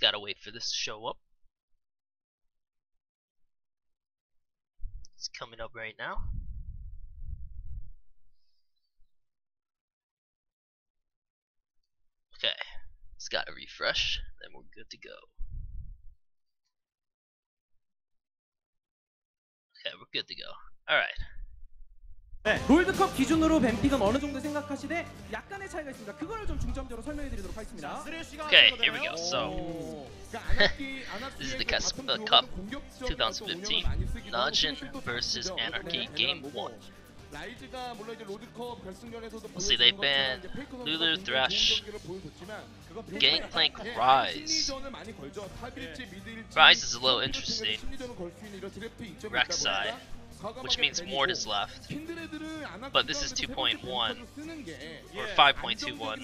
gotta wait for this to show up. It's coming up right now. Okay, it's gotta refresh, then we're good to go. Okay, we're good to go. Alright. 네, 롤드컵 기준으로 뱀픽은 어느 정도 생각하시되 약간의 차이가 있습니다. 그거를 좀 중점적으로 설명해 드리도록 하겠습니다. Okay, here we go. So, this is the Kespa Cup 2015. Najin versus Anarchy, Game 1. Let's see, they banned Lulu, Thresh, Gangplank, Rise. Rise is a little interesting. Rek'Sai, which means Mord is left. But this is 2.1 or 5.21.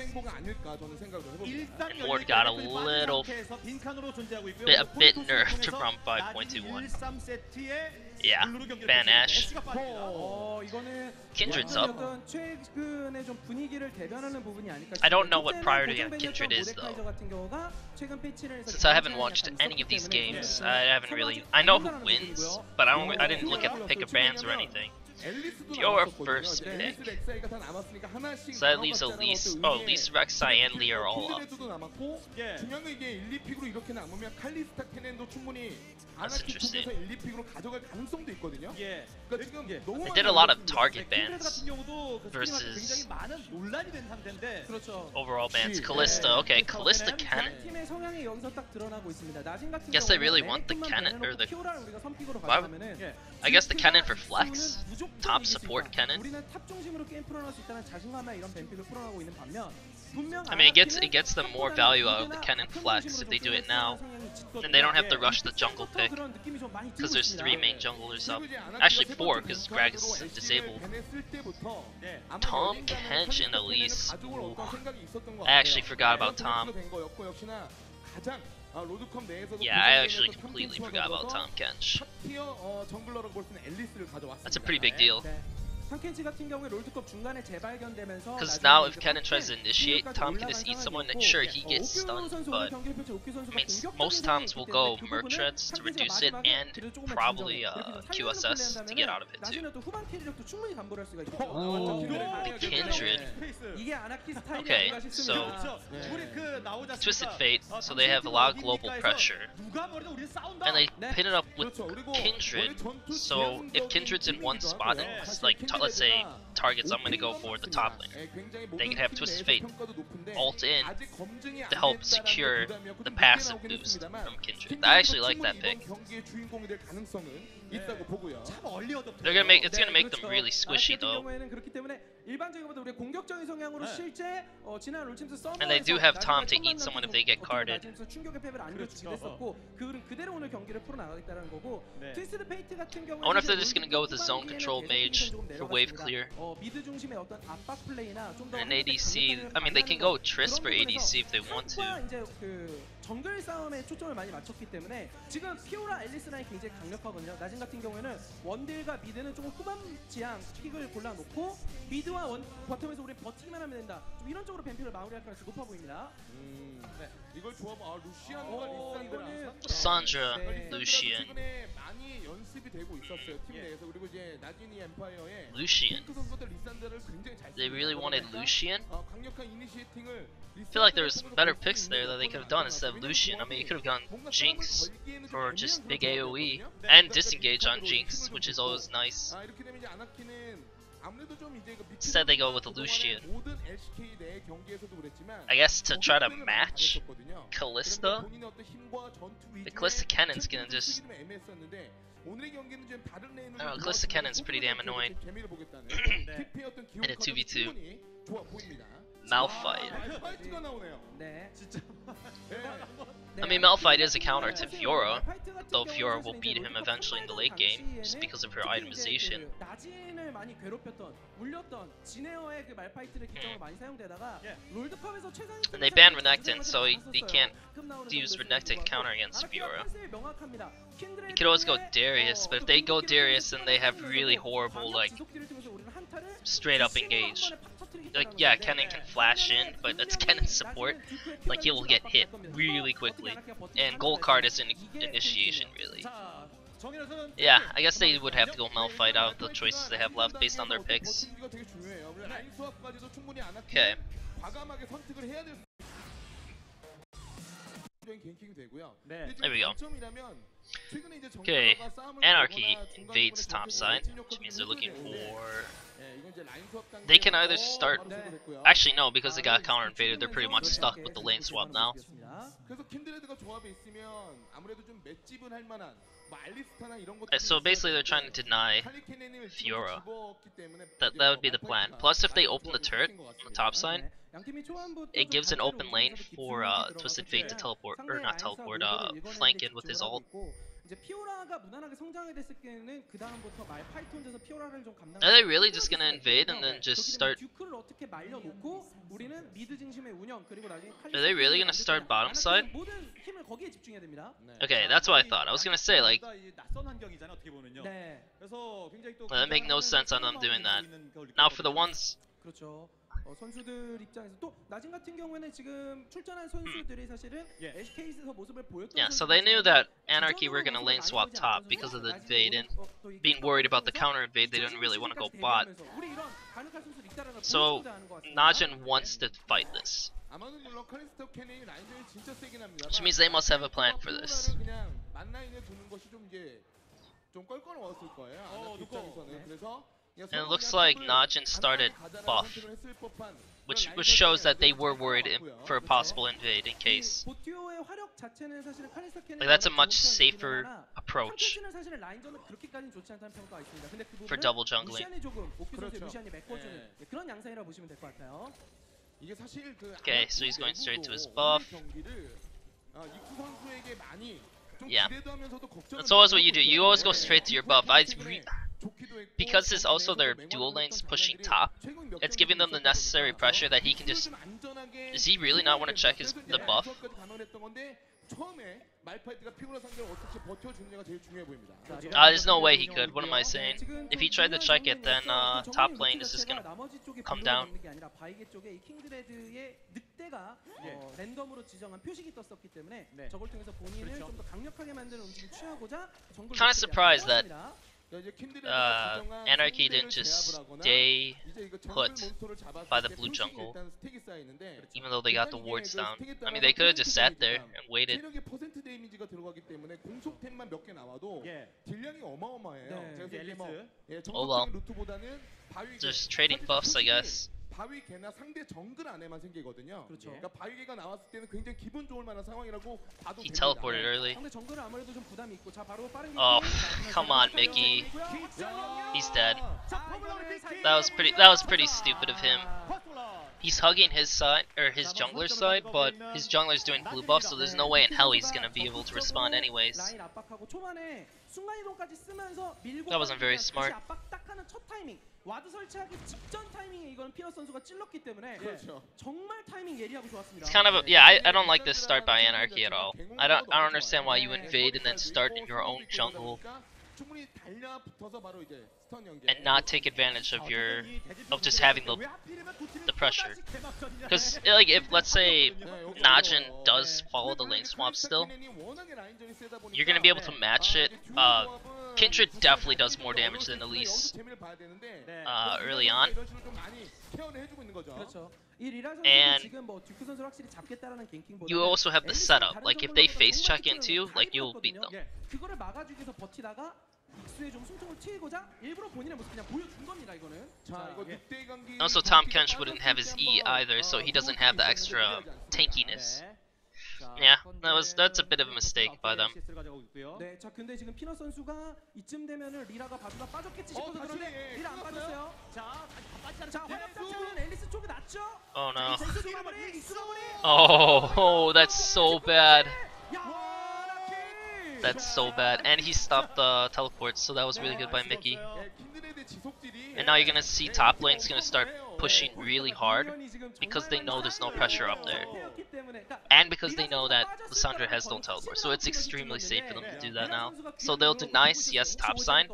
And Mord got a little a bit nerfed from 5.21. Yeah, ban Ash. Kindred's up. I don't know what priority on Kindred is though. Since I haven't watched any of these games, I haven't really. I know who wins, but I didn't look at the pick of bans or anything. Your first pick. So that leaves Elise. Oh, Elise, Rek'Sai, and Lee are all up. That's interesting. They did a lot of target bans versus overall bans. Callista, okay, Callista Cannon. Guess they really want the Cannon or the. Why would, I guess the Cannon for flex. Top support Cannon. I mean, it gets them more value out of the Cannon flex if they do it now, and they don't have to rush the jungle pick because there's 3 main junglers up. Actually 4 because Greg is disabled. Tom, Kench, and Elise. Ooh. I actually forgot about Tom. Yeah, I actually completely forgot about Tom Kench. That's a pretty big deal. Because now if Cannon tries to initiate, Tom can just eat someone and sure, he gets stunned, but I mean, most times we'll go Mertreads to reduce it and probably QSS to get out of it too. Ooh, the Kindred. Okay, so Twisted Fate, so they have a lot of global pressure. And they pin it up with Kindred, so if Kindred's in one spot and like let's say targets I'm gonna go for the top lane, they can have Twisted Fate ult in to help secure the passive boost from Kindred. I actually like that pick. They're gonna make it's gonna make them really squishy though. And they do have Tom to eat someone if they get carded. I wonder if they're just gonna go with a zone control mage for wave clear. And an ADC, I mean they can go Triss for ADC if they want to. 정글 싸움에 초점을 많이 맞췄기 때문에 지금 피오라 앨리스 라인 굉장히 강력하거든요. 나진 같은 경우에는 원딜과 미드는 조금 후반지향 픽을 골라놓고 미드와 버텀에서 우리 버티기만 하면 된다. 좀 이런 쪽으로 뱀픽을 마무리할 가능성이 높아 보입니다. 네. 이걸 조합 루시안과 리산드라. Sandra, Lucian. 많이 연습이 되고 있었어요. 팀 내에서 그리고 이제 나진이 엠파이어의 Lucian. 리산드라를 굉장히 잘. They really wanted Lucian. 강력한 이니시에이팅을 I feel like there's better picks there that they could have done instead of Lucian. I mean, you could have gone Jinx or just big AoE and disengage on Jinx, which is always nice. Instead, they go with a Lucian. I guess to try to match Callista. The Callista Cannon's gonna just. I don't know, Callista Cannon's pretty damn annoying. In a 2v2. Malphite. I mean, Malphite is a counter to Fiora, though Fiora will beat him eventually in the late game, just because of her itemization. And they banned Renekton, so he can't use Renekton counter against Fiora. You could always go Darius, but if they go Darius, then they have really horrible, like, straight up engage. like, yeah, Kennen can flash in, but it's Kennen's support. Like, he will get hit really quickly. And gold card is an initiation, really. Yeah, I guess they would have to go Malphite out of the choices they have left based on their picks. Okay. There we go. Okay, Anarchy invades top side, which means they're looking for... They can either start... Actually no, because they got counter invaded, they're pretty much stuck with the lane swap now. So basically they're trying to deny Fiora. That would be the plan. Plus if they open the turret on the top side, it gives an open lane for Twisted Fate to teleport, or not teleport, flank in with his ult. Are they really just gonna invade and then just start... Are they really gonna start bottom side? Okay, that's what I thought. I was gonna say, like... That make no sense on them doing that. Now for the ones... 선수들 입장에서 또 나진 같은 경우에는 지금 출전한 선수들이 사실은 SK에서 모습을 보였던 Yeah, so they knew that Anarchy were gonna lane swap top because of the invade, and being worried about the counter invade, they didn't really want to go bot. So Najin wants to fight this, which means they must have a plan for this. And it looks like Najin started buff, which shows that they were worried for a possible invade in case. Like, that's a much safer approach for double jungling. Okay, so he's going straight to his buff. Yeah, that's always what you do. You always go straight to your buff. Because it's also their dual lanes pushing top, it's giving them the necessary pressure that he can just... Does he really not want to check the buff? There's no way he could. What am I saying? If he tried to check it, then top lane is just gonna come down. Kinda surprised that Anarchy didn't just stay put by the blue jungle, even though they got the wards down. I mean, they could have just sat there and waited. Oh well. Just trading buffs, I guess. 바위개나 상대 정글 안에만 생기거든요. 그렇죠. 그러니까 바위개가 나왔을 때는 굉장히 기분 좋을 만한 상황이라고 봐도 He teleported early. 상대 정글은 아무래도 좀 부담이 있고 자 바로 빠른 Oh, come on, Mickey. He's dead. That was pretty stupid of him. He's hugging his side, or his jungler's side, but his jungler's doing blue buff, so there's no way in hell he's gonna be able to respond anyways. That wasn't very smart. It's kind of a, yeah, I don't like this start by Anarchy at all. I don't understand why you invade and then start in your own jungle and not take advantage of just having the pressure. Because like, if let's say Najin does follow the lane swap still, you're gonna be able to match it. Kindred definitely does more damage than Elise early on. And you also have the setup. Like, if they face check into you, like, you'll beat them. Also, Tom Kench wouldn't have his E either, so he doesn't have the extra tankiness. Yeah, that's a bit of a mistake by them. Oh no. Oh, that's so bad. That's so bad. And he stopped the teleports, so that was really good by Mickey. And now you're gonna see top lane's gonna start pushing really hard because they know there's no pressure up there. And because they know that Lissandra has no teleport, so it's extremely safe for them to do that now. So they'll deny CS top side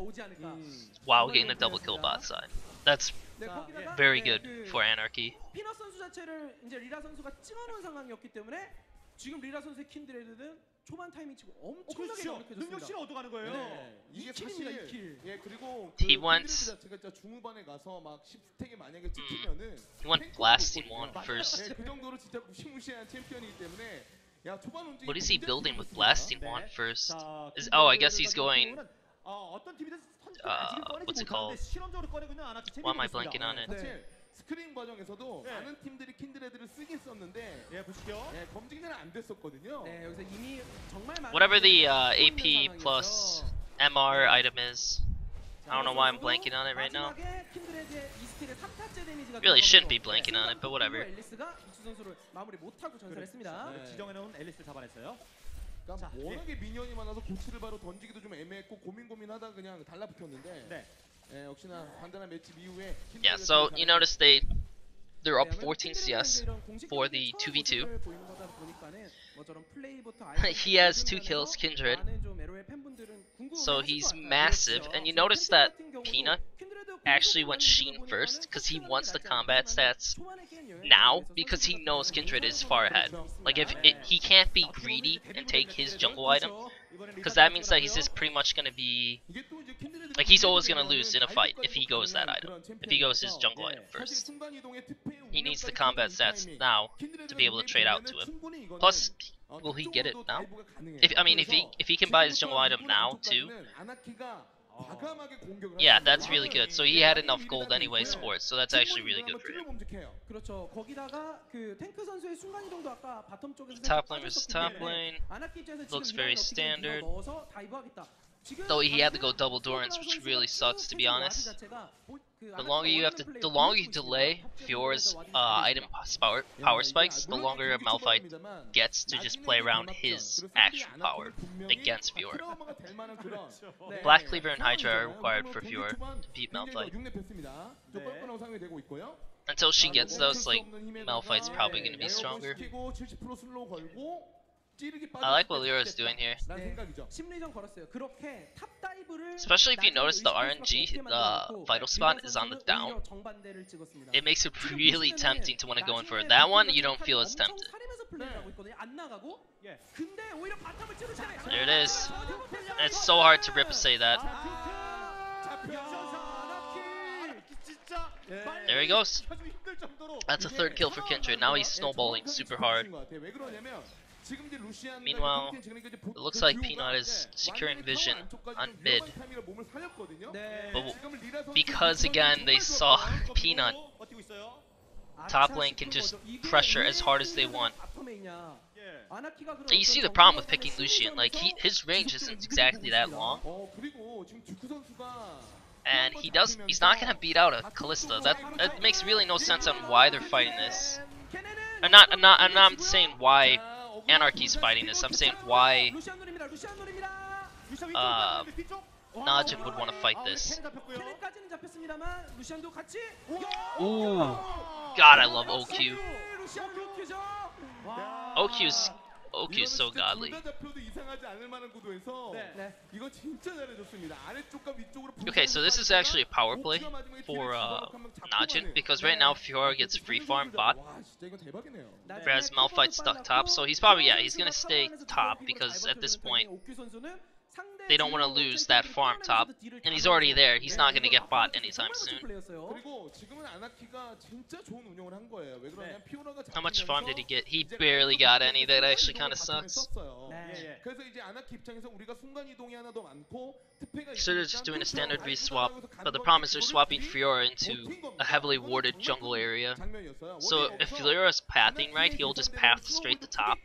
while getting the double kill bot side. That's 네, 거기다가 Very 네, good for Anarchy. 피넛 선수 자체를 이제 리라 선수가 찍어놓은 상황이었기 때문에 지금 리라 선수의 킨드레드는 초반 타이밍 치고 엄청나게 강력해졌습니다. 능력치를 얻어가는 거예요. 네, 이게 2킬입니다, 사실 2킬. 예 그리고 He 그 wants- 자체가 진짜 중후반에 가서 막 10스택이 만약에 찍히면은 He went blasting one first. 네, 그 정도로 진짜 무시무시한 챔피언이기 때문에 야 초반 움직임 What is he 굉장히 building with 좋습니다. blasting 네. one first? 자, Oh, I guess he's going. 어떤 팀이든 선수가 아직은 꺼내지 what's it 못하는데 called? 실험적으로 꺼내고 있는 아나키 Why am I 챔피언이 blanking on it? 사실 스크린 과정에서도 네. 많은 팀들이 킨드레드를 쓰긴 썼는데 예, 보시죠. 예, 검증이 잘 안 됐었거든요. 네, 여기서 이미 정말 많은 Whatever the 선수들이 AP 있는 plus 상황이어서 MR item is. 자, I don't know why I'm 선수도 blanking on it right now. 마지막에 킨드레드의 이 스킬의 3타째 데미지가 Really shouldn't be 들어가면서 blanking on it, but whatever. 앨리스가 이수 선수를 마무리 못하고 전사했습니다. 네. 지정해놓은 앨리스를 잡아냈어요. 그러니까 자, 워낙에 미니언이 많아서 고치를 바로 던지기도 좀 애매했고 고민하다 그냥 달라붙었는데 네. 예, 역시나 간단한 매치 이후에 Yeah, so you notice they're up 네, 14 CS for the 2v2. He he has 2 kills, Kindred. So he's massive, and you notice that Peanut actually went Sheen first because he wants the combat stats now because he knows Kindred is far ahead. Like he can't be greedy and take his jungle item because that means that he's just pretty much gonna be like he's always gonna lose in a fight if he goes that item. If he goes his jungle item first, he needs the combat stats now to be able to trade out to him. Plus, will he get it now? If he can buy his jungle item now too. Yeah, that's really good. So he had enough gold anyways for it, so that's actually really good for him. 그렇죠. 거기다가 그 탱크 선수의 순간 이동도 아까 바텀 쪽에서 Top lane versus top lane. 아나키 입장에서 Looks 지금 very 이런 어떻게 standard. 넣어서 다이브하겠다. 지금 Though he had to go double Dorans, which really sucks to be honest. The longer you delay Fior's item power spikes, the longer Malphite gets to just play around his actual power against Fior. Black Cleaver and Hydra are required for Fior to beat Malphite. Until she gets those, like, Malphite's probably gonna be stronger. I like what Lyra's doing here. Especially if you notice the RNG, the vital spot is on the down. It makes it really tempting to want to go in for it. That one, you don't feel as tempted. There it is. And it's so hard to ricochet that. There he goes. That's a third kill for Kindred. Now he's snowballing super hard. Meanwhile, it looks like Peanut is securing vision on mid. But because again they saw Peanut, top lane can just pressure as hard as they want. And you see the problem with picking Lucian, like his range isn't exactly that long. And he's not gonna beat out a Kalista. That makes really no sense on why they're fighting this. I'm not saying why Anarchy's fighting this. I'm saying why Najin would want to fight this. Ooh, God, I love OQ. OQ's so godly. Okay, so this is actually a power play for Najin because right now Fiora gets free farm bot, whereas Malphite's stuck top. So he's probably he's gonna stay top because at this point they don't want to lose that farm top, and he's already there. He's not gonna get bot anytime soon. How much farm did he get? He barely got any. That actually kind of sucks. So they're just doing a standard reswap, but the problem is they're swapping Fiora into a heavily warded jungle area. So if Fiора's pathing right, he'll just path straight to top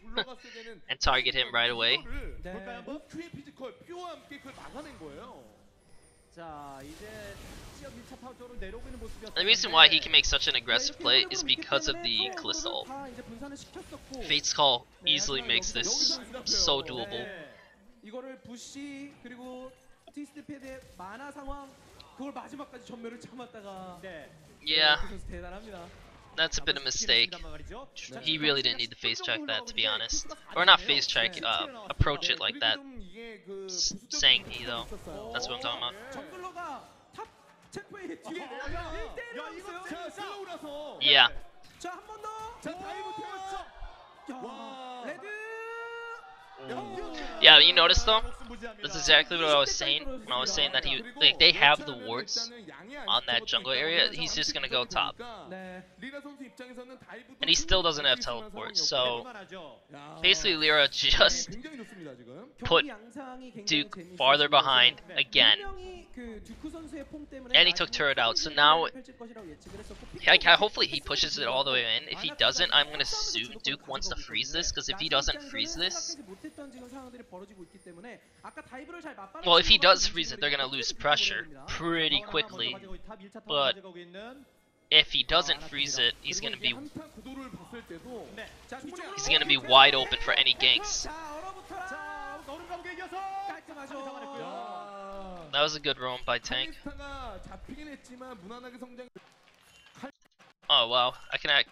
and target him right away. The reason why he can make such an aggressive play is because of the Kalista ult. Fate's Call easily makes this so doable. Yeah, that's a bit of a mistake. He really didn't need to face check that, to be honest. Or not face check, approach it like that. Saying he though. That's what I'm talking about. 체크웨이 뒤에 내가 1대1로 하고 있어요. 자, 슬로우라서. Yeah. 자, 한 번 더. 자, 다이브 태웠죠. 와. 레드. Yeah, you notice though? That's exactly what I was saying when I was saying that like they have the wards on that jungle area. He's just gonna go top, 네. and he still doesn't have teleport. So basically, Lyra just 굉장히 좋습니다, 지금. put Duke farther behind again, and he took turret out. So now, hopefully he pushes it all the way in. If he doesn't, I'm gonna assume Duke wants to freeze this, because if he doesn't freeze this, well, if he does freeze it, they're gonna lose pressure pretty quickly. But if he doesn't freeze it, he's gonna be wide open for any ganks. That was a good roam by Tank. Oh wow, I can act.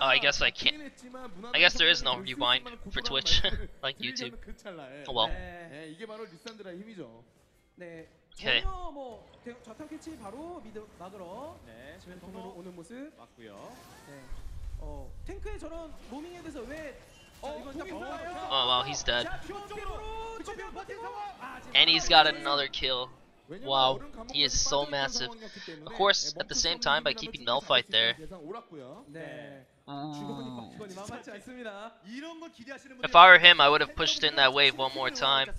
Oh, I guess I can't. I guess there is no rewind for Twitch, like YouTube. Oh well. Okay. Oh wow, he's dead. And he's got another kill. Wow, he is so massive. Of course, at the same time, by keeping Malphite there. If I were him, I would have pushed in that wave one more time.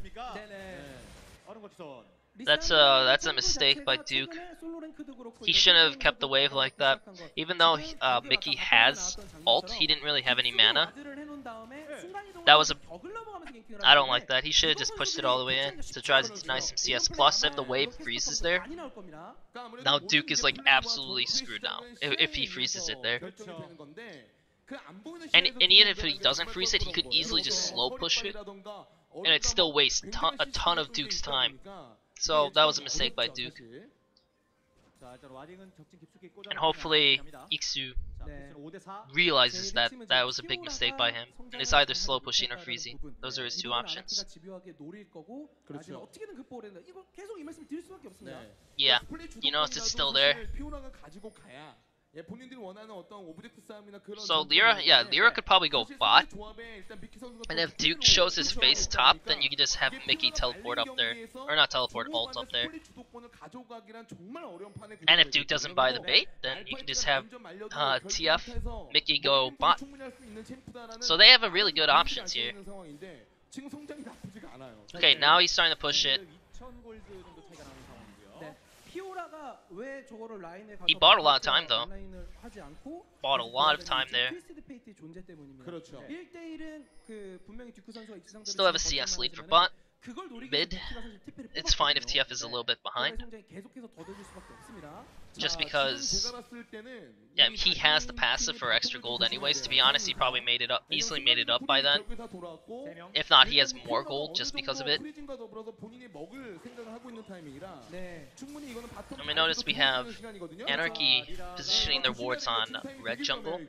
That's a mistake by Duke. He shouldn't have kept the wave like that. Even though Mickey has ult, he didn't really have any mana. That was I don't like that. He should have just pushed it all the way in to try to deny some CS. Plus, if the wave freezes there, now Duke is like absolutely screwed now if he freezes it there. And even if he doesn't freeze it, he could easily just slow push it, and it still wastes a ton of Duke's time. So that was a mistake by Duke. And hopefully Iksu realizes that that was a big mistake by him, and is either slow pushing or freezing. Those are his two options. Yeah, you notice it's still there. So Lyra could probably go bot, and if Duke shows his face top, then you can just have Mickey teleport up there, or not teleport, ult up there. And if Duke doesn't buy the bait, then you can just have TF, Mickey go bot. So they have a really good options here. Okay, now he's starting to push it. He bought a lot of time though. Bought a lot of time there. Still have a CS lead for bot. Mid, it's fine if TF is a little bit behind. Just because, yeah, he has the passive for extra gold anyways. To be honest, he probably easily made it up by then. If not, he has more gold just because of it. And we notice we have Anarchy positioning their wards on red jungle.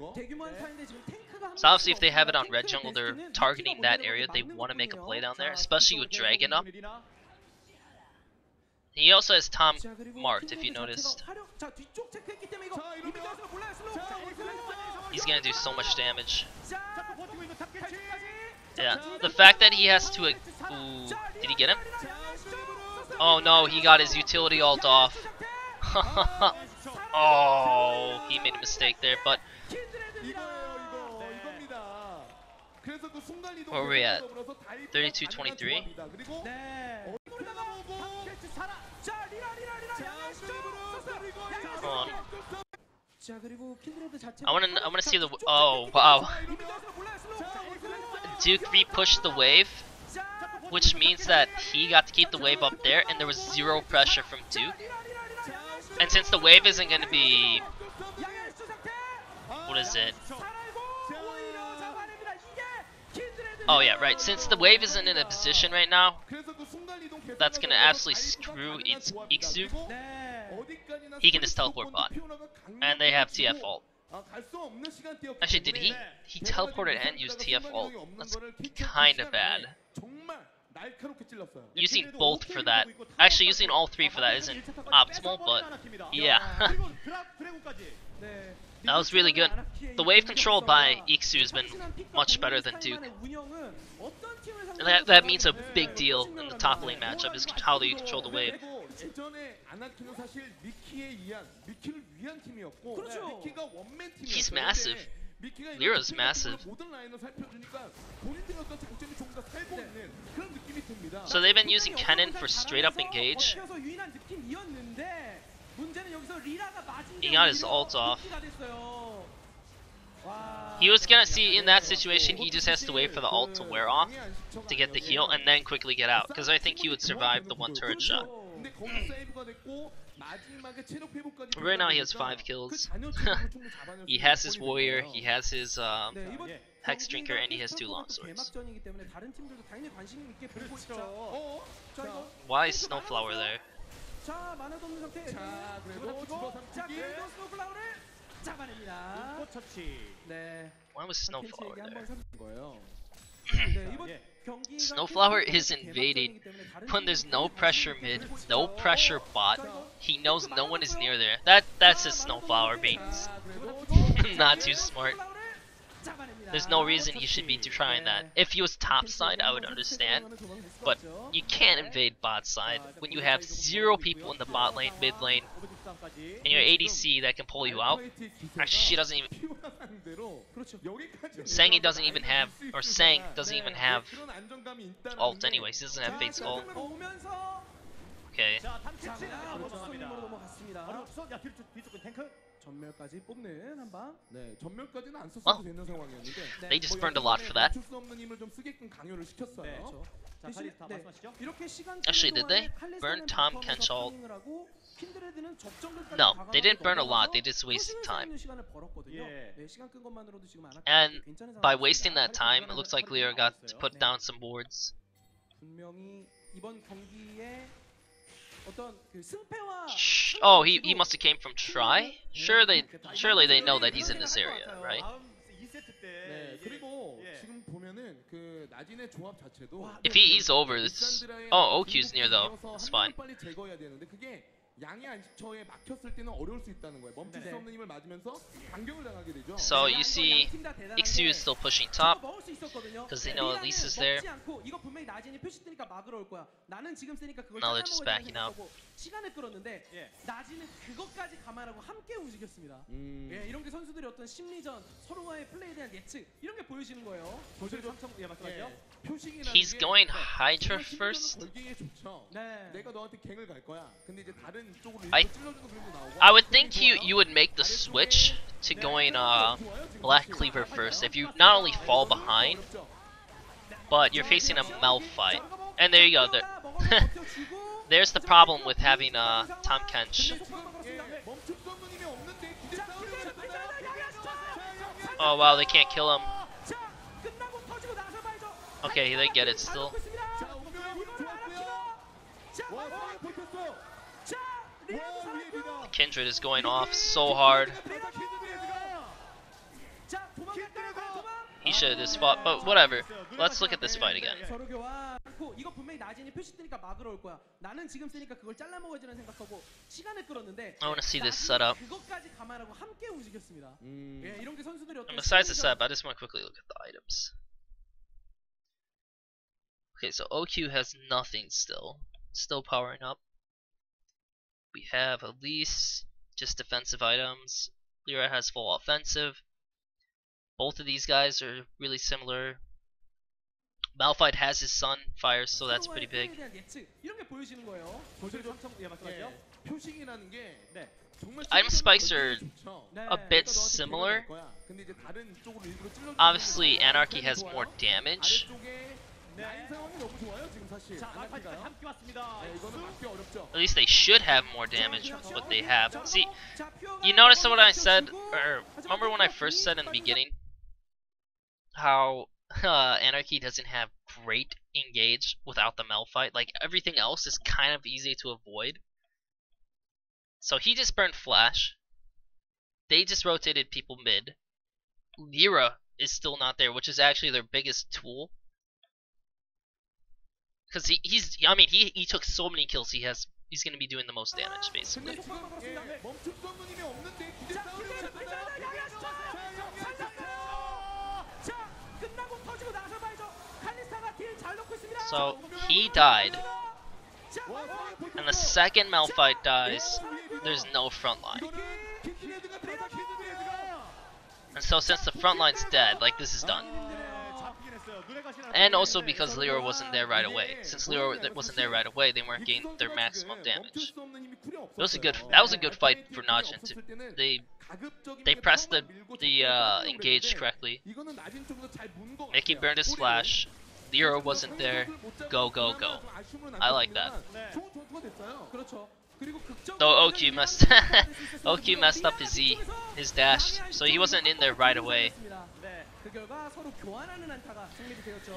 So obviously if they have it on red jungle, they're targeting that area. They want to make a play down there, especially with Dragon up. He also has Tom marked, if you noticed. He's gonna do so much damage. Yeah, the fact that he has to... Ooh, did he get him? Oh no, he got his utility ult off. Oh, he made a mistake there, but... Where are we at? 32-23? Hold on. I wanna see the... Oh, wow. Duke re-pushed the wave, which means that he got to keep the wave up there, and there was zero pressure from Duke. And since the wave isn't gonna be... What is it? Oh yeah, right. Since the wave isn't in a position right now, that's gonna absolutely screw its Iksu. He can just teleport bot. And they have TF ult. Actually, did he? He teleported and used TF ult. That's kinda bad. using both for that. Actually, using all three for that isn't optimal, but yeah. That was really good. The wave control by Iksu has been much better than Duke. And that means a big deal in the top lane matchup, is how they control the wave. He's massive. Lyra's massive. So they've been using Kennen for straight up engage. He got his ult off. He was gonna see in that situation, he just has to wait for the ult to wear off to get the heal and then quickly get out, because I think he would survive the one turret shot. Right now he has 5 kills. He has his warrior, he has his hex drinker, and he has 2 longswords. Why is Snowflower there? Why was Snowflower there? Snowflower is invading when there's no pressure mid, no pressure bot. He knows no one is near there. That's his Snowflower being not too smart. There's no reason he should be trying that. If he was top side, I would understand. But you can't invade bot side when you have 0 people in the bot lane, mid lane, and your ADC that can pull you out. Actually, she doesn't even. Sang doesn't even have, or Sang doesn't even have ult anyways. He doesn't have Fate's ult. Okay. Well, they just burned a lot for that. Actually, did they burn Tom Kench ult? No, they didn't burn a lot, they just wasted time. And by wasting that time, it looks like Lyra got to put down some boards. Oh, he must have came from Try? Surely they know that he's in this area, right? If he eats over, this. Oh, OQ's near though. It's fine. So you see, Iksu is still pushing top because they know Lisa's there. Now they're just backing out. He's going Hydra first. I would think you would make the switch to going Black Cleaver first if you not only fall behind, but you're facing a Malphite. And there you go. There's the problem with having Tom Kench. Oh wow, they can't kill him. Okay, they get it still. Kindred is going off so hard. He should have just fought, but whatever. Let's look at this fight again. I want to see this setup. And besides the setup, I just want to quickly look at the items. Okay, so OQ has nothing still. Still powering up. We have Elise, just defensive items. Lyra has full offensive. Both of these guys are really similar. Malphite has his sun fires, so that's pretty big. Item spikes are a bit similar. Obviously, Anarchy has more damage. At least they should have more damage with what they have. See, you notice what I said, or remember when I first said in the beginning how Anarchy doesn't have great engage without the Malphite? Like, everything else is kind of easy to avoid. So he just burned Flash. They just rotated people mid. Lyra is still not there, which is actually their biggest tool. because he took so many kills. He's gonna be doing the most damage basically. 근데 지금 멈출 수 없는 힘이 없는데 기대 싸움이 자, 끝나고 터지고 나서 봐야죠. 칼리스타가 딜 잘 넣고 있습니다. So he died, and the second Malphite dies, there's no front line. And so since the front line's dead, like this is done. And also because Leora wasn't there right away. Since Leora wasn't there right away, they weren't getting their maximum damage. That was a good fight for Najin. They pressed the engage correctly. Mickey burned his flash. Leora wasn't there. Go, go, go. I like that. Though OQ messed up his dash, so he wasn't in there right away. 그 결과 서로 교환하는 안타가 성립이 되었죠.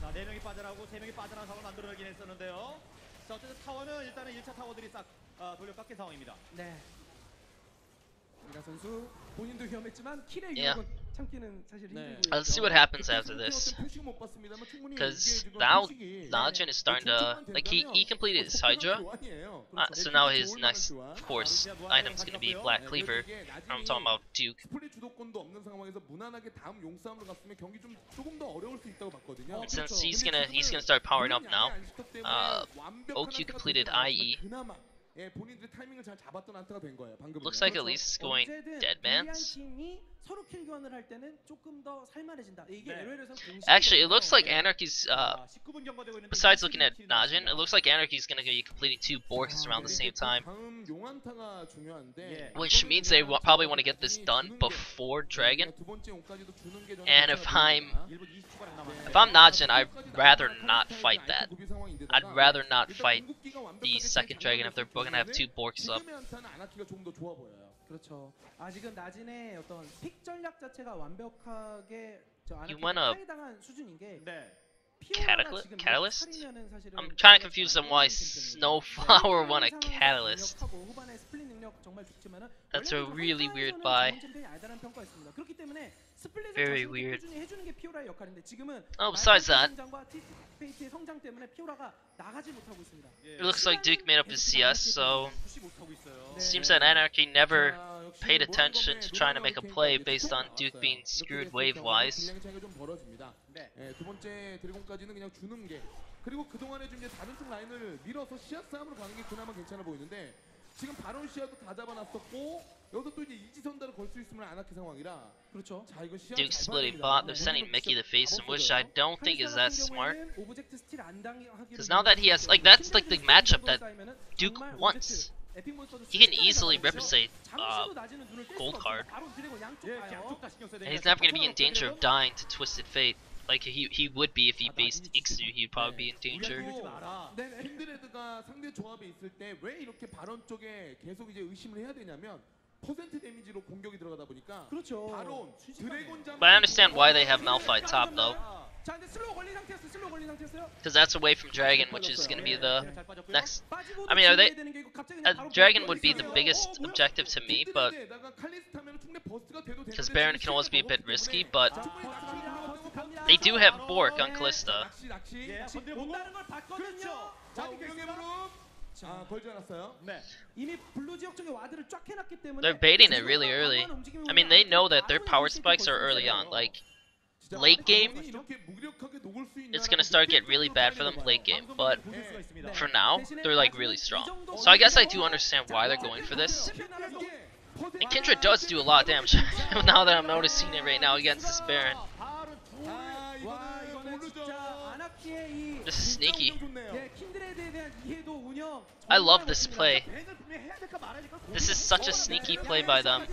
자, 4명이 빠져나오고 3명이 빠져나온 상황을 만들어내긴 했었는데요. 자, 어쨌든 타워는 일단은 1차 타워들이 싹 돌려깎인 상황입니다. 네. 미라 선수 본인도 위험했지만 킬의 Yeah. 위협은 참기는 사실 힘들고요. Let's see what happens after this. Because now Najin is starting to he completed his Hydra, so now his next, of course, item is gonna be Black Cleaver. I'm talking about Duke. And since he's gonna start powering up now, OQ completed IE. Looks like at least it's going Deadman's. Actually, it looks like Anarchy's, besides looking at Najin, it looks like Anarchy's gonna be completing 2 Borks around the same time. Which means they probably want to get this done before Dragon. And if I'm Najin, I'd rather not fight that. I'd rather not fight the second Dragon if they're gonna have 2 Borks up. 그렇죠. 아직은 나진의 어떤 픽 전략 자체가 완벽하게 You wanna 당한 수준인 게 Catalyst? I'm trying to confuse them why Snowflower won a Catalyst. That's a really weird buy. Very weird. Oh, besides that, it looks like Duke made up his CS, so it seems that Anarchy never paid attention to trying to make a play based on Duke being screwed wave-wise. 두 번째 드래곤까지는 그냥 주는 게 그리고 그동안에 좀 이제 다른 쪽 라인을 밀어서 시야 싸움으로 가는 게 그나마 괜찮아 보이는데 지금 바론 시야도 다 잡아놨었고 여기서 또 이제 이지선다를 걸 수 있으면 아나키 상황이라 그렇죠. 자 이거 시야 Duke splitting bot, they're sending Mickey to face him, which I don't think is that smart. Because now that he has, that's like the matchup that Duke wants. He can easily represent Gold card, and he's never going to be in danger of dying to Twisted Fate. Like he would be if he faced Iksu, he'd probably be in danger. 킨드레드가 상대 조합에 있을 때 왜 이렇게 바론 쪽에 계속 이제 의심을 해야 되냐면 퍼센트 데미지로 공격이 들어가다 보니까 그렇죠. 바론 드래곤 But I understand why they have Malphite top though. Because that's away from Dragon, which is going to be the next. I mean, Dragon would be the biggest objective to me, but because Baron can always be a bit risky, but they do have Bork on Callista. They're baiting it really early. I mean, they know that their power spikes are early on. Like, late game, it's gonna start to get really bad for them late game, but for now, they're like really strong. So I guess I do understand why they're going for this. And Kindred does do a lot of damage, now that I'm noticing it right now against this Baron. This is sneaky. I love this play. This is such a sneaky play by them.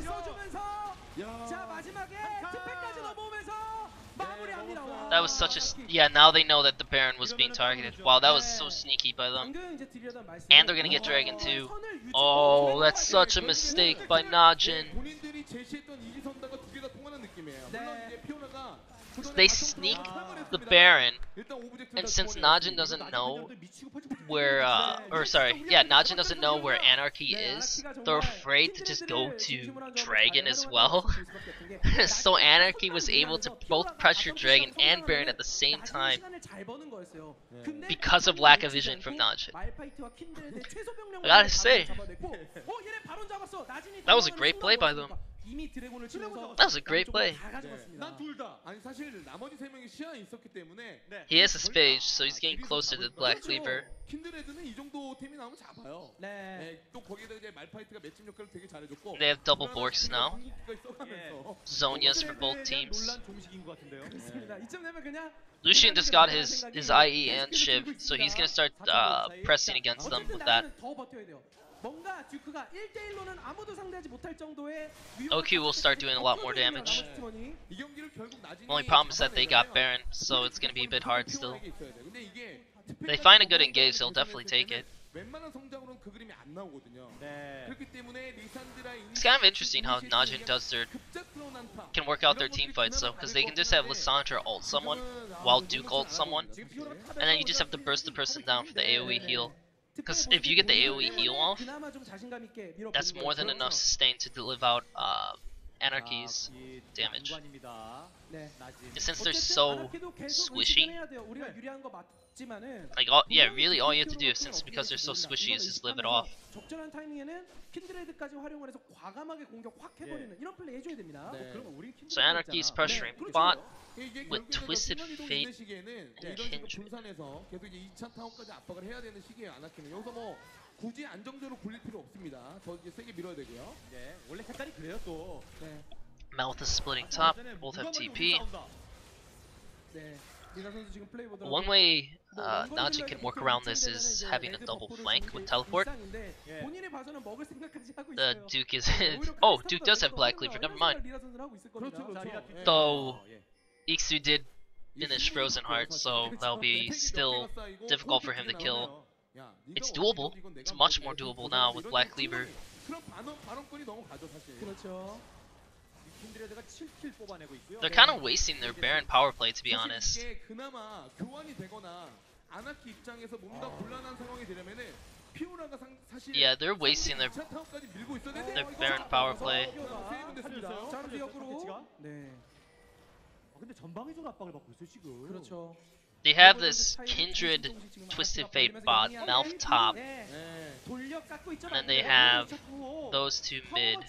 That was such a... Yeah, now they know that the Baron was being targeted. Wow, that was so sneaky by them. And they're gonna get Dragon too. Oh, that's such a mistake by Najin. They sneak the Baron, and since Najin doesn't know where, Najin doesn't know where Anarchy is, they're afraid to just go to Dragon as well. So Anarchy was able to both pressure Dragon and Baron at the same time. 근데 because of lack of vision from Najin. 말파이트와 킨드레드의 최소 병력을 I gotta say, 잡아냈고, 얘네 바론 잡았어. 나진이 that was a great play by them. 이미 드래곤을 치면서 That was a great play. 다 가져갔습니다. 난 둘 다. 아니 사실 나머지 세 명이 시야에 있었기 때문에 He has a spade, so he's getting closer to the Black Cleaver. 킨드레드는 이 정도 템이 나오면 잡아요. 네. 네, 또 거기에다 이제 말파이트가 맷집 역할을 되게 잘해줬고. They have double Borks now. 예. Zonias for both teams. 논란 종식인 것 같은데요. 그렇습니다. 이쯤 되면 그냥 Lucian just got his IE and Shiv, so he's gonna start pressing against them with that. 더 버텨야 돼요. 뭔가 듀크가 1대1로는 아무도 상대하지 못할 정도의 OQ will start doing a lot more damage. 이 경기를 결국 나중에 Only problem is that they got Baron, so it's gonna be a bit hard still. 근데 이게 They find a good engage, they'll definitely take it. 웬만한 성장으로는 그 그림이 안 나오거든요. 네. 그렇기 때문에 리산드라 It's kind of interesting how Najin does their 급작스러운 한타. can work out their team fights though, because they can just have Lissandra ult someone while Duke ult someone, and then you just have to burst the person down for the AoE heal. Because if you get the AoE heal off, that's more than enough sustain to live out Anarchy's damage. Since they're so squishy, like really all you have to do, since because they're so squishy, is just live it off. 적절한 타이밍에는 킨드레드까지 활용을 해서 과감하게 공격 확 해버리는 이런 플레이 해줘야 됩니다. So Anarchy's pressuring bot with Twisted Fate 이런 분산해서 계속 이제 2차 타워까지 압박을 해야 되는 시기에 아나키는 여기서 뭐 굳이 안정적으로 굴릴 필요 없습니다. 더 이제 세게 밀어야 되고요. 네, 원래 색깔이 그래요 또. 네. Mouth is splitting top, both have TP. 네. 리나 선수 지금 플레이 보다 One way Najin can work around this is having a double flank with teleport. 본인이 봐서는 먹을 생각까지 하고 The 있어요. Duke is oh, Duke does have Black Cleaver, never mind. Though Iksu did finish Frozen Heart, so that'll be still difficult for him to kill. It's doable. It's much more doable now with Black Cleaver. 그렇죠. 킨드레드가 7킬 뽑아내고 있고요. They're kind of wasting their Baron power play, to be honest. 이게 그나마 교환이 되거나 아나키 입장에서 뭔가 곤란한 상황이 되려면은 피오라가 사실 Yeah, they're wasting their Baron power play. 네. 근데 전방위적 압박을 받고 있어요 지금. 그렇죠. They have this Kindred Twisted Fate bot, Mouth top, and then they have those two mid.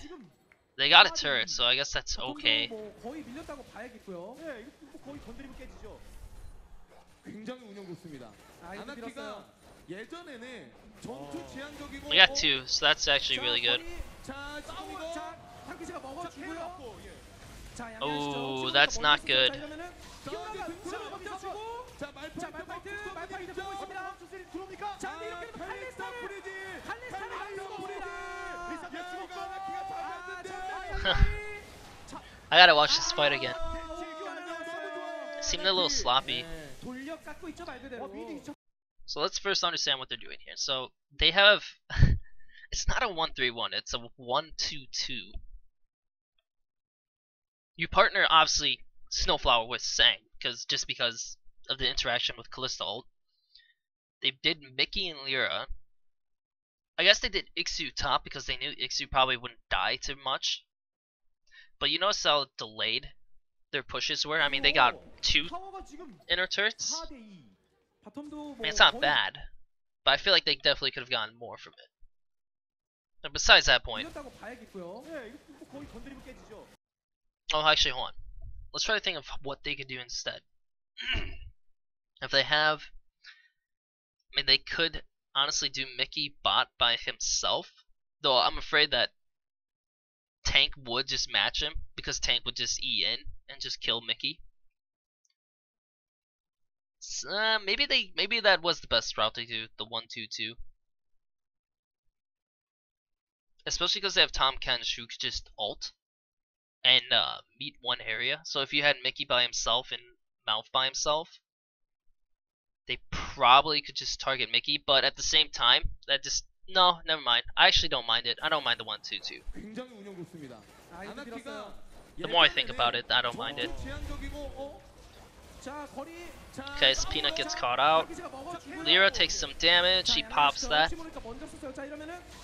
They got a turret, so I guess that's okay. 거의 밀렸다고 봐야겠고요. 네, 이거 거의 건드리면 깨지죠. 굉장히 운영 좋습니다. 아나키가 예전에는 전투 지향적이고 We got two, so that's actually really good. 자, 탕키시가 먹어주고요. Oh, that's not good. 자, 말파이트 보고 있습니다. 들어옵니까? 자, 이렇게 I gotta watch this fight again. Seemed a little sloppy. So let's first understand what they're doing here. So they have, it's not a 1-3-1, it's a 1-2-2. You partner obviously Snowflower with Sang, because of the interaction with Kalista ult. They did Mickey and Lyra. I guess they did Iksu top because they knew Iksu probably wouldn't die too much. But you notice how delayed their pushes were? I mean, they got 2 inner turrets. I mean, it's not bad, but I feel like they definitely could have gotten more from it. And besides that point, oh, actually, hold on. Let's try to think of what they could do instead. If they have, I mean, they could honestly do Mickey bot by himself, though I'm afraid that Tank would just match him, because Tank would just E in and just kill Mickey. So, maybe that was the best route to do, the 1-2-2. Especially because they have Tom Kench who could just ult and meet one area. So if you had Mickey by himself and Mouth by himself, they probably could just target Mickey, but at the same time, that just, no, never mind. I actually don't mind it. I don't mind the 1-2-2. The more I think about it, I don't mind it. Okay, so Peanut gets caught out. Lyra takes some damage, he pops that.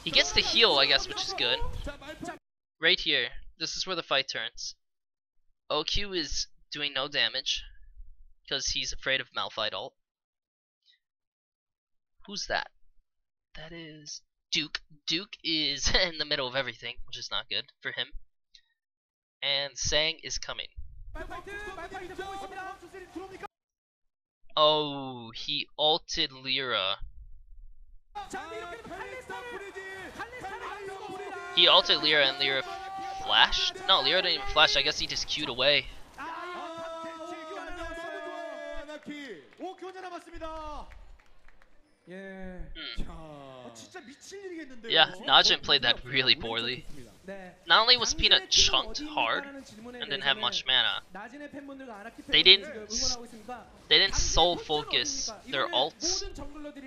He gets the heal, I guess, which is good. Right here, this is where the fight turns. OQ is doing no damage, because he's afraid of Malphite ult. Who's that? That is Duke. Duke is in the middle of everything, which is not good for him. And Sang is coming. Oh, he ulted Lyra. He ulted Lyra and Lyra flashed? No, Lyra didn't even flash. I guess he just queued away. Yeah, Najin played that really poorly. Not only was Peanut chunked hard and didn't have much mana, they didn't soul focus their ults,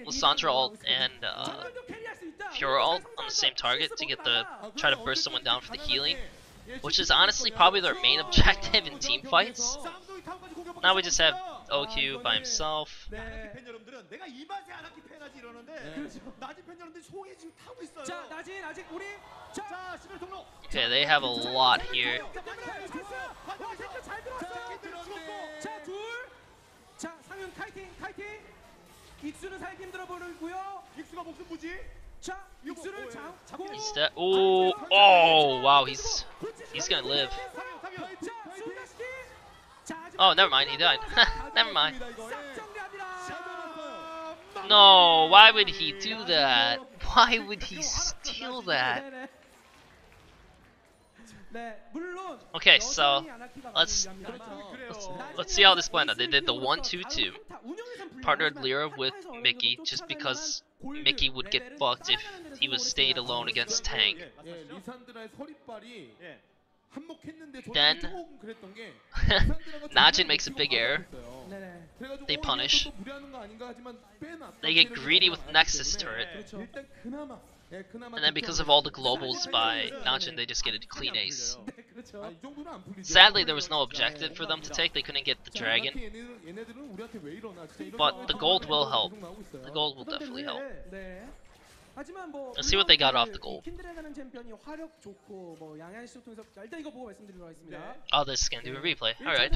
Lissandra ult and Fiora ult on the same target to get the try to burst someone down for the healing, which is honestly probably their main objective in team fights. Now we just have OQ by himself. Okay, they have a lot here. He's dead. Oh, wow, he's gonna live. Oh, never mind, he died. Never mind. No, why would he do that? Why would he steal that? Okay, so let's see how this played out. They did the 1-2-2. Partnered Lyra with Mickey just because Mickey would get fucked if he was stayed alone against Tang. Then Najin makes a big error. They punish. They get greedy with Nexus turret. And then because of all the globals by Najin, they just get a clean ace. Sadly, there was no objective for them to take. They couldn't get the dragon. But the gold will help. The gold will definitely help. Let's see what they got off the gold. Oh, this is gonna do a replay. Alright.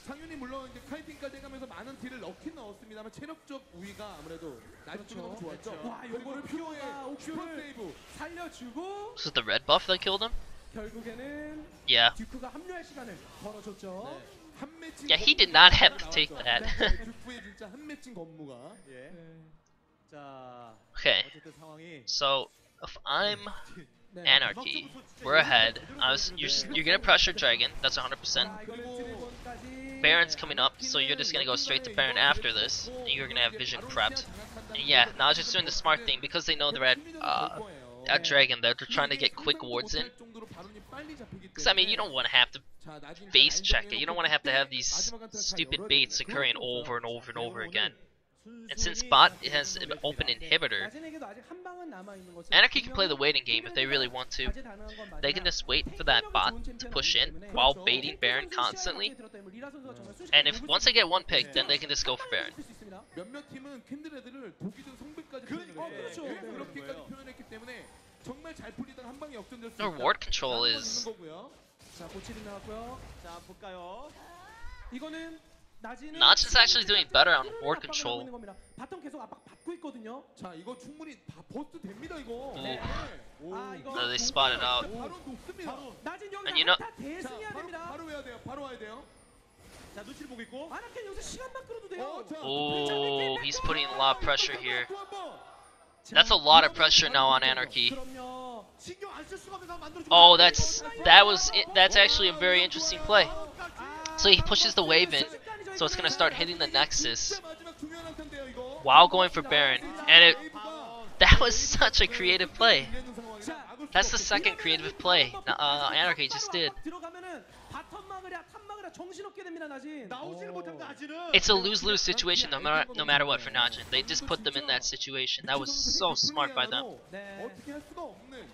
상윤이 물론 이제 카이팅까지 해가면서 많은 딜을 넣긴 넣었습니다만 체력적 우위가 아무래도 나중 쪽이 너무 좋았죠. 와, 이거를 퓨어의 슈퍼 세이브 살려주고. Was it the red buff that killed him? 결국에는 Yeah. 듀크가 합류할 시간을 벌어줬죠. Yeah, he did not have to take that. 듀크의 진짜 한 맺힌 건무가. Okay. So if I'm Anarchy, we're ahead. You're gonna pressure Dragon. That's 100%. Baron's coming up, so you're just gonna go straight to Baron after this. And you're gonna have Vision prepped. And yeah, Najin's doing the smart thing because they know they're at Dragon. They're trying to get quick wards in. Because I mean, you don't want to have to base check it. You don't want to have these stupid baits occurring over and over and over again. And since bot has an open inhibitor, Anarchy can play the waiting game if they really want to. They can just wait for that bot to push in while baiting Baron constantly. And if once they get one pick, then they can just go for Baron. Their ward control is... Najin's actually doing better on ward control. No, they spotted out. And you know... Oh, he's putting a lot of pressure here. That's a lot of pressure now on Anarchy. Oh, that's actually a very interesting play. So he pushes the wave in, so it's gonna start hitting the Nexus while going for Baron, and that was such a creative play. That's the second creative play Anarchy just did. It's a lose-lose situation no matter what for Najin. They just put them in that situation. That was so smart by them.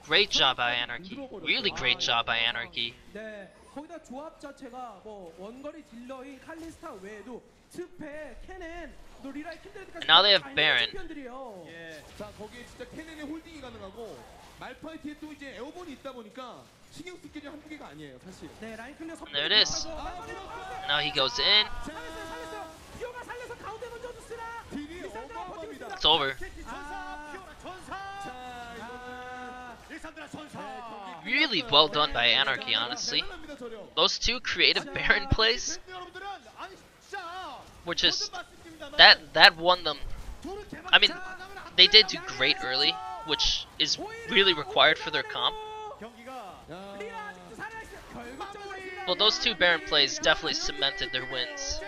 Great job by Anarchy. Really great job by Anarchy. 거기다 조합 자체가 뭐 원거리 딜러인 칼리스타 외에도 스페, 캐넨, 또 리라이 킨드레드까지. Now they have Baron. 자, 거기에 진짜 캐넨의 홀딩이 가능하고 말파이 뒤에 또 이제 에어본이 있다 보니까 신경 쓸 게 한두 개가 아니에요, 사실. 네, 라인 클리어 선. There it is. Now he goes in. 살렸어요. 비오가 살려서 가운데 던져주시라. 딜이 어마어마합니다. It's over. 전사, 피오라 전사. 자, 이거는 리산드라 전사. Really well done by Anarchy, honestly. 대단합니다, 저력. Those two creative Baron plays 여러분들은 아니 진짜 were just 말씀드립니다만 that won them. 둘은 개막 I mean, 만나면 안 they did 돼요. do great early, which is really required for their comp. 경기가 리아 아직도 살아있어요. 결국 Well, those two Baron plays definitely cemented their wins.